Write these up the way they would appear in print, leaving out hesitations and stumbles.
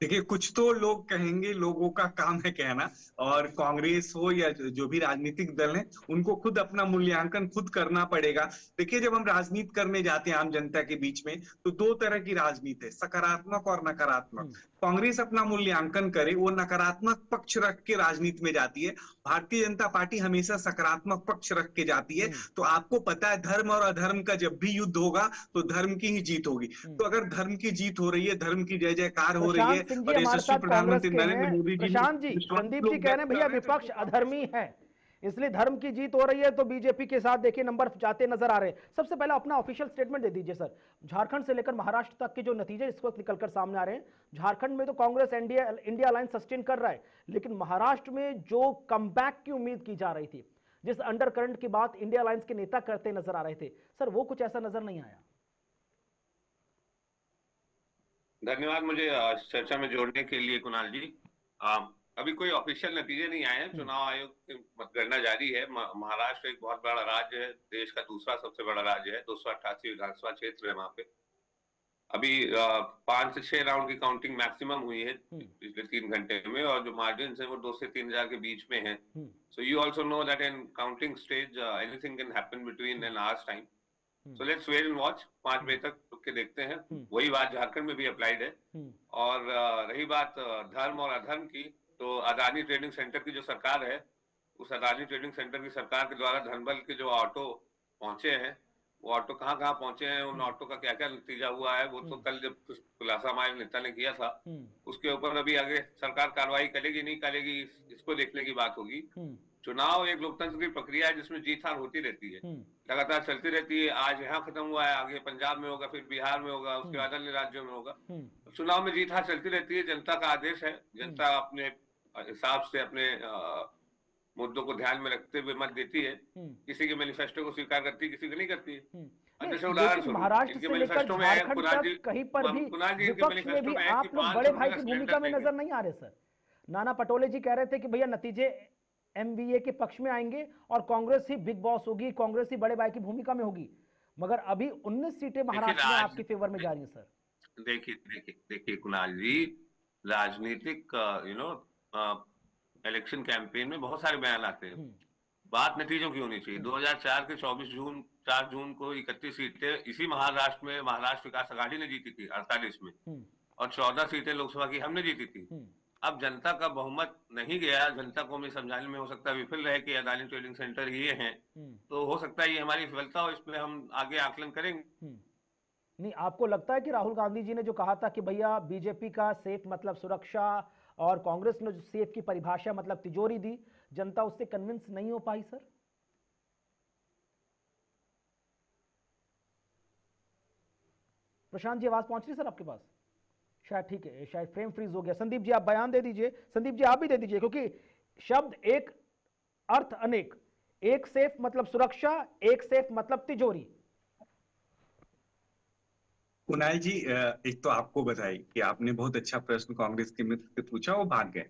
देखिए, कुछ तो लोग कहेंगे, लोगों का काम है कहना। और कांग्रेस हो या जो भी राजनीतिक दल है, उनको खुद अपना मूल्यांकन खुद करना पड़ेगा। देखिए, जब हम राजनीति करने जाते हैं आम जनता के बीच में, तो दो तरह की राजनीति है, सकारात्मक और नकारात्मक। हम्म। कांग्रेस अपना मूल्यांकन करे, वो नकारात्मक पक्ष रख के राजनीति में जाती है। भारतीय जनता पार्टी हमेशा सकारात्मक पक्ष रख के जाती है। हम्म। तो आपको पता है, धर्म और अधर्म का जब भी युद्ध होगा, तो धर्म की ही जीत होगी। हम्म। तो अगर धर्म की जीत हो रही है, धर्म की जय जयकार हो रही प्रशांत है, सिंह जी और हमारे यशस्वी साथ कांग्रेस प्रधानमंत्री के नरेंद्र हैं। मोदी जी ने प्रशांत जी, विश्वास संदीप जी लोग कह रहे व्यक्त हैं कर भैया रहे हैं, तो विपक्ष अधर्मी है, इसलिए धर्म की जीत हो रही है, तो बीजेपी के साथ देखिए नंबर जाते नजर आ रहे हैं। सबसे पहले अपना ऑफिशियल स्टेटमेंट दे दीजिए सर। झारखंड से लेकर महाराष्ट्र तक के जो नतीजे इस वक्त निकलकर सामने आ रहे हैं, झारखंड में तो कांग्रेस इंडिया अलायंस सस्टेन कर रहा है, लेकिन महाराष्ट्र में जो कमबैक की उम्मीद की जा रही थी, जिस अंडर करंट की बात इंडिया अलायंस के नेता करते नजर आ रहे थे, सर वो कुछ ऐसा नजर नहीं आया। धन्यवाद मुझे इस चर्चा में जोड़ने के लिए कुणाल जी। अभी कोई ऑफिशियल नतीजे नहीं आए हैं। चुनाव आयोग की मतगणना जारी है। महाराष्ट्र एक बहुत बड़ा राज्य है, देश का दूसरा सबसे बड़ा राज्य है, 288 विधानसभा क्षेत्र है वहां पे। अभी 5 से 6 राउंड की काउंटिंग मैक्सिमम हुई है पिछले 3 घंटे में, और जो मार्जिन है वो 2 से 3,000 के बीच में है। So you also know that in counting stage anything can happen between an hours time. So let's wait and watch. 5 बजे तक रुक के देखते हैं। वही बात झारखंड में भी अप्लाइड है। और रही बात धर्म और अधर्म की, तो अदानी ट्रेडिंग सेंटर की जो सरकार है, उस अदानी ट्रेडिंग सेंटर की सरकार के द्वारा धनबल के जो ऑटो पहुंचे हैं, वो ऑटो कहाँ कहाँ पहुंचे हैं, उन ऑटो का क्या क्या नतीजा हुआ है, वो तो कल जब खुलासा हमारे नेता ने किया था, उसके ऊपर अभी आगे सरकार कार्रवाई करेगी नहीं करेगी, इसको देखने की बात होगी। चुनाव एक लोकतंत्र की प्रक्रिया है जिसमें जीत हार होती रहती है, लगातार चलती रहती है। आज यहाँ खत्म हुआ है, आगे पंजाब में होगा, फिर बिहार में होगा, उसके बाद अन्य राज्यों में होगा। चुनाव में जीत हार चलती रहती है। जनता का आदेश है, जनता अपने हिसाब से अपने मुद्दों को ध्यान में रखते हुए मत देती है। किसी के मैनिफेस्टो को स्वीकार करती है, किसी को नहीं करती है। जैसे उदाहरण महाराष्ट्र से लेकर झारखंड तक कहीं पर भी विपक्ष में भी आप लोग बड़े भाई की भूमिका में नजर नहीं आ रहे सर। नाना पटोले जी कह रहे थे कि भैया नतीजे एमवीए के पक्ष में आएंगे और कांग्रेस ही बिग बॉस होगी, कांग्रेस ही बड़े भाई की भूमिका में होगी, मगर अभी 19 सीटें महाराष्ट्र में आपके फेवर में जा रही हैं सर। देखिए कुणाल जी, राजनीतिक इलेक्शन कैंपेन में बहुत सारे बयान आते हैं। बात नतीजों की होनी चाहिए। 2004 के 4 जून को 31 सीटें इसी महाराष्ट्र में महाराष्ट्र विकास अघाड़ी ने जीती थी 48 में, और 14 सीटें लोकसभा की हमने जीती थी। अब जनता का बहुमत नहीं गया, जनता को हमें समझाने में हो सकता है विफल रहे कि अदानी ट्रेडिंग सेंटर ये हैं, तो हो सकता है ये हमारी विफलता हो, इसमें हम आगे आकलन करेंगे। नहीं, आपको लगता है कि राहुल गांधी जी ने जो कहा था कि भैया बीजेपी का सेफ मतलब सुरक्षा, और कांग्रेस ने जो सेफ की परिभाषा मतलब तिजोरी दी, जनता उससे कन्विंस नहीं हो पाई सर? प्रशांत जी आवाज पहुंच रही सर आपके पास? शायद ठीक है, शायद फ्रेम फ्रीज हो गया। संदीप जी आप बयान दे दीजिए। संदीप जी आप भी दे दीजिए, क्योंकि शब्द एक अर्थ अनेक। एक सेफ मतलब सुरक्षा, एक सेफ मतलब तिजोरी। कुणाल जी, एक तो आपको बधाई कि आपने बहुत अच्छा प्रश्न कांग्रेस के मित्र से पूछा, वो भाग गए।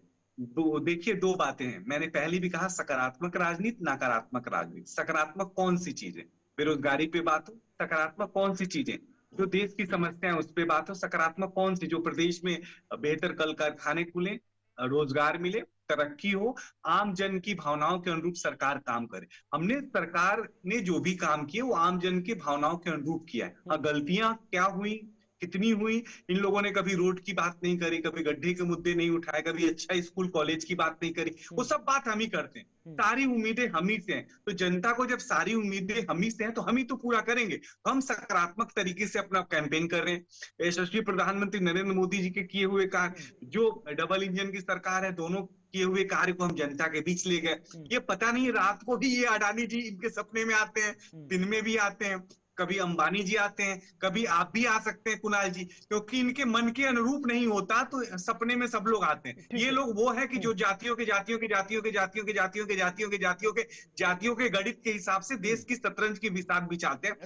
तो देखिए, दो बातें हैं। मैंने पहले भी कहा, सकारात्मक राजनीति, नकारात्मक राजनीति। सकारात्मक कौन सी चीजें? बेरोजगारी पे बात हो। सकारात्मक कौन सी चीजें जो देश की समस्या है उस पे बात हो। सकारात्मक कौन सी जो प्रदेश में बेहतर कल कारखाने खुले, रोजगार मिले, तरक्की हो, आम जन की भावनाओं के अनुरूप सरकार काम करे। हमने सरकार ने जो भी काम किए वो आम जन की भावनाओं के अनुरूप किया है। गलतियां क्या हुई, कितनी हुई, इन लोगों ने कभी रोड की बात नहीं करी, कभी गड्ढे के मुद्दे नहीं उठाए, कभी अच्छा स्कूल कॉलेज की बात नहीं करी। वो सब बात हम ही करते हैं। सारी उम्मीदें हम ही से हैं, तो जनता को जब सारी उम्मीदें हम ही से हैं, तो हम ही तो पूरा करेंगे। तो हम सकारात्मक तरीके से अपना कैंपेन कर रहे हैं। यशस्वी प्रधानमंत्री नरेंद्र मोदी जी के किए हुए कार्य, जो डबल इंजन की सरकार है, दोनों किए हुए कार्य को हम जनता के बीच ले गए। ये पता नहीं रात को भी ये अडानी जी इनके सपने में आते हैं, दिन में भी आते हैं, कभी अंबानी जी आते हैं, कभी आप भी आ सकते हैं कुणाल जी, क्योंकि इनके मन के अनुरूप नहीं होता तो सपने में सब लोग आते हैं। ये लोग वो है कि जो जातियों के जातियों के जातियों के जातियों के जातियों के जातियों के जातियों के जातियों के गणित के हिसाब से देश की शतरंज की बिसात बिछाते हैं।